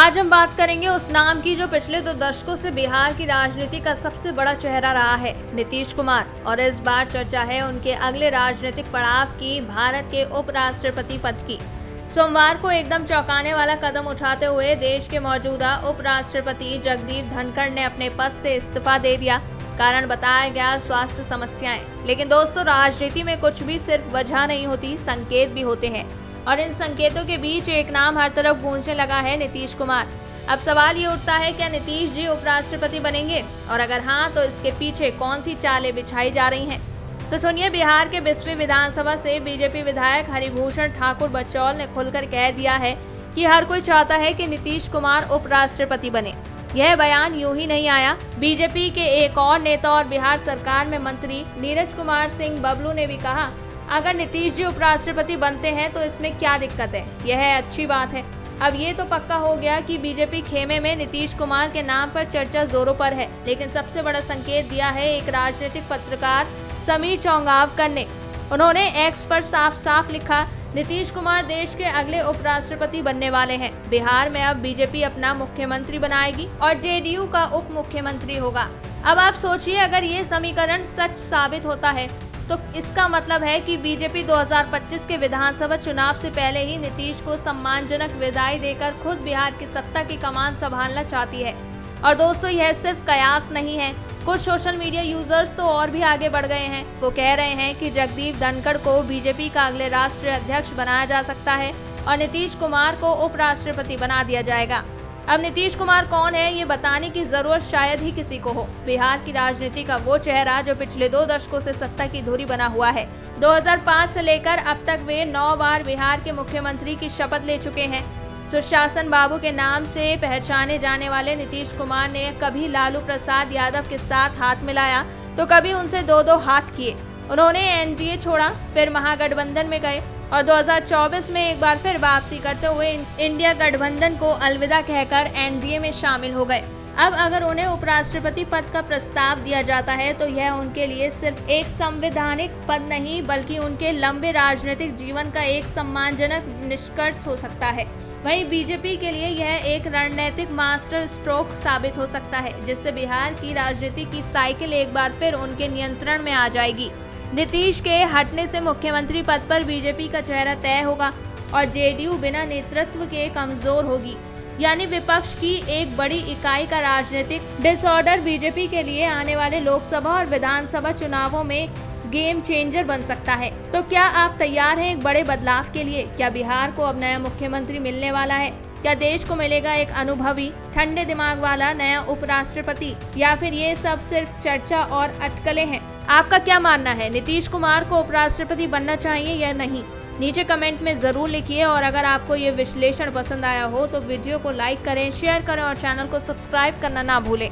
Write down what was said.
आज हम बात करेंगे उस नाम की जो पिछले 2 दशकों से बिहार की राजनीति का सबसे बड़ा चेहरा रहा है, नीतीश कुमार। और इस बार चर्चा है उनके अगले राजनीतिक पड़ाव की, भारत के उपराष्ट्रपति पद की। सोमवार को एकदम चौंकाने वाला कदम उठाते हुए देश के मौजूदा उपराष्ट्रपति जगदीप धनखड़ ने अपने पद से इस्तीफा दे दिया। कारण बताया गया स्वास्थ्य समस्याएं। लेकिन दोस्तों, राजनीति में कुछ भी सिर्फ वजह नहीं होती, संकेत भी होते हैं। और इन संकेतों के बीच एक नाम हर तरफ गूंजने लगा है, नीतीश कुमार। अब सवाल ये उठता है, क्या नीतीश जी उपराष्ट्रपति बनेंगे? और अगर हाँ, तो इसके पीछे कौन सी चालें बिछाई जा रही हैं? तो सुनिए, बिहार के 20वीं विधानसभा से बीजेपी विधायक हरिभूषण ठाकुर बच्चौल ने खुलकर कह दिया है कि हर कोई चाहता है कि नीतीश कुमार उपराष्ट्रपति बने। यह बयान यूं ही नहीं आया। बीजेपी के एक और नेता और बिहार सरकार में मंत्री नीरज कुमार सिंह बबलू ने भी कहा, अगर नीतीश जी उपराष्ट्रपति बनते हैं तो इसमें क्या दिक्कत है, यह अच्छी बात है। अब ये तो पक्का हो गया कि बीजेपी खेमे में नीतीश कुमार के नाम पर चर्चा जोरों पर है। लेकिन सबसे बड़ा संकेत दिया है एक राजनीतिक पत्रकार समीर चौंगावकर ने। उन्होंने एक्स पर साफ साफ लिखा, नीतीश कुमार देश के अगले उपराष्ट्रपति बनने वाले हैं। बिहार में अब बीजेपी अपना मुख्यमंत्री बनाएगी और जेडीयू का उप मुख्यमंत्री होगा। अब आप सोचिए, अगर ये समीकरण सच साबित होता है तो इसका मतलब है कि बीजेपी 2025 के विधानसभा चुनाव से पहले ही नीतीश को सम्मानजनक विदाई देकर खुद बिहार की सत्ता की कमान संभालना चाहती है। और दोस्तों, यह सिर्फ कयास नहीं है। कुछ सोशल मीडिया यूजर्स तो और भी आगे बढ़ गए हैं। वो कह रहे हैं कि जगदीप धनखड़ को बीजेपी का अगले राष्ट्रीय अध्यक्ष बनाया जा सकता है और नीतीश कुमार को उपराष्ट्रपति बना दिया जाएगा। अब नीतीश कुमार कौन है, ये बताने की जरूरत शायद ही किसी को हो। बिहार की राजनीति का वो चेहरा जो पिछले 2 दशकों से सत्ता की धुरी बना हुआ है। 2005 से लेकर अब तक वे 9 बार बिहार के मुख्यमंत्री की शपथ ले चुके हैं। सुशासन बाबू के नाम से पहचाने जाने वाले नीतीश कुमार ने कभी लालू प्रसाद यादव के साथ हाथ मिलाया तो कभी उनसे 2-2 हाथ किए। उन्होंने एनडीए छोड़ा, फिर महागठबंधन में गए और 2024 में एक बार फिर वापसी करते हुए इंडिया गठबंधन को अलविदा कहकर एनडीए में शामिल हो गए। अब अगर उन्हें उपराष्ट्रपति पद का प्रस्ताव दिया जाता है तो यह उनके लिए सिर्फ एक संवैधानिक पद नहीं, बल्कि उनके लंबे राजनीतिक जीवन का एक सम्मानजनक निष्कर्ष हो सकता है। वहीं बीजेपी के लिए यह एक रणनीतिक मास्टर स्ट्रोक साबित हो सकता है, जिससे बिहार की राजनीति की साइकिल एक बार फिर उनके नियंत्रण में आ जाएगी। नीतीश के हटने से मुख्यमंत्री पद पर बीजेपी का चेहरा तय होगा और जेडीयू बिना नेतृत्व के कमजोर होगी। यानी विपक्ष की एक बड़ी इकाई का राजनीतिक डिसऑर्डर बीजेपी के लिए आने वाले लोकसभा और विधानसभा चुनावों में गेम चेंजर बन सकता है। तो क्या आप तैयार हैं एक बड़े बदलाव के लिए? क्या बिहार को अब नया मुख्यमंत्री मिलने वाला है? क्या देश को मिलेगा एक अनुभवी, ठंडे दिमाग वाला नया उपराष्ट्रपति, या फिर ये सब सिर्फ चर्चा और अटकलें हैं? आपका क्या मानना है? नीतीश कुमार को उपराष्ट्रपति बनना चाहिए या नहीं? नीचे कमेंट में जरूर लिखिए। और अगर आपको ये विश्लेषण पसंद आया हो तो वीडियो को लाइक करें, शेयर करें और चैनल को सब्सक्राइब करना ना भूलें।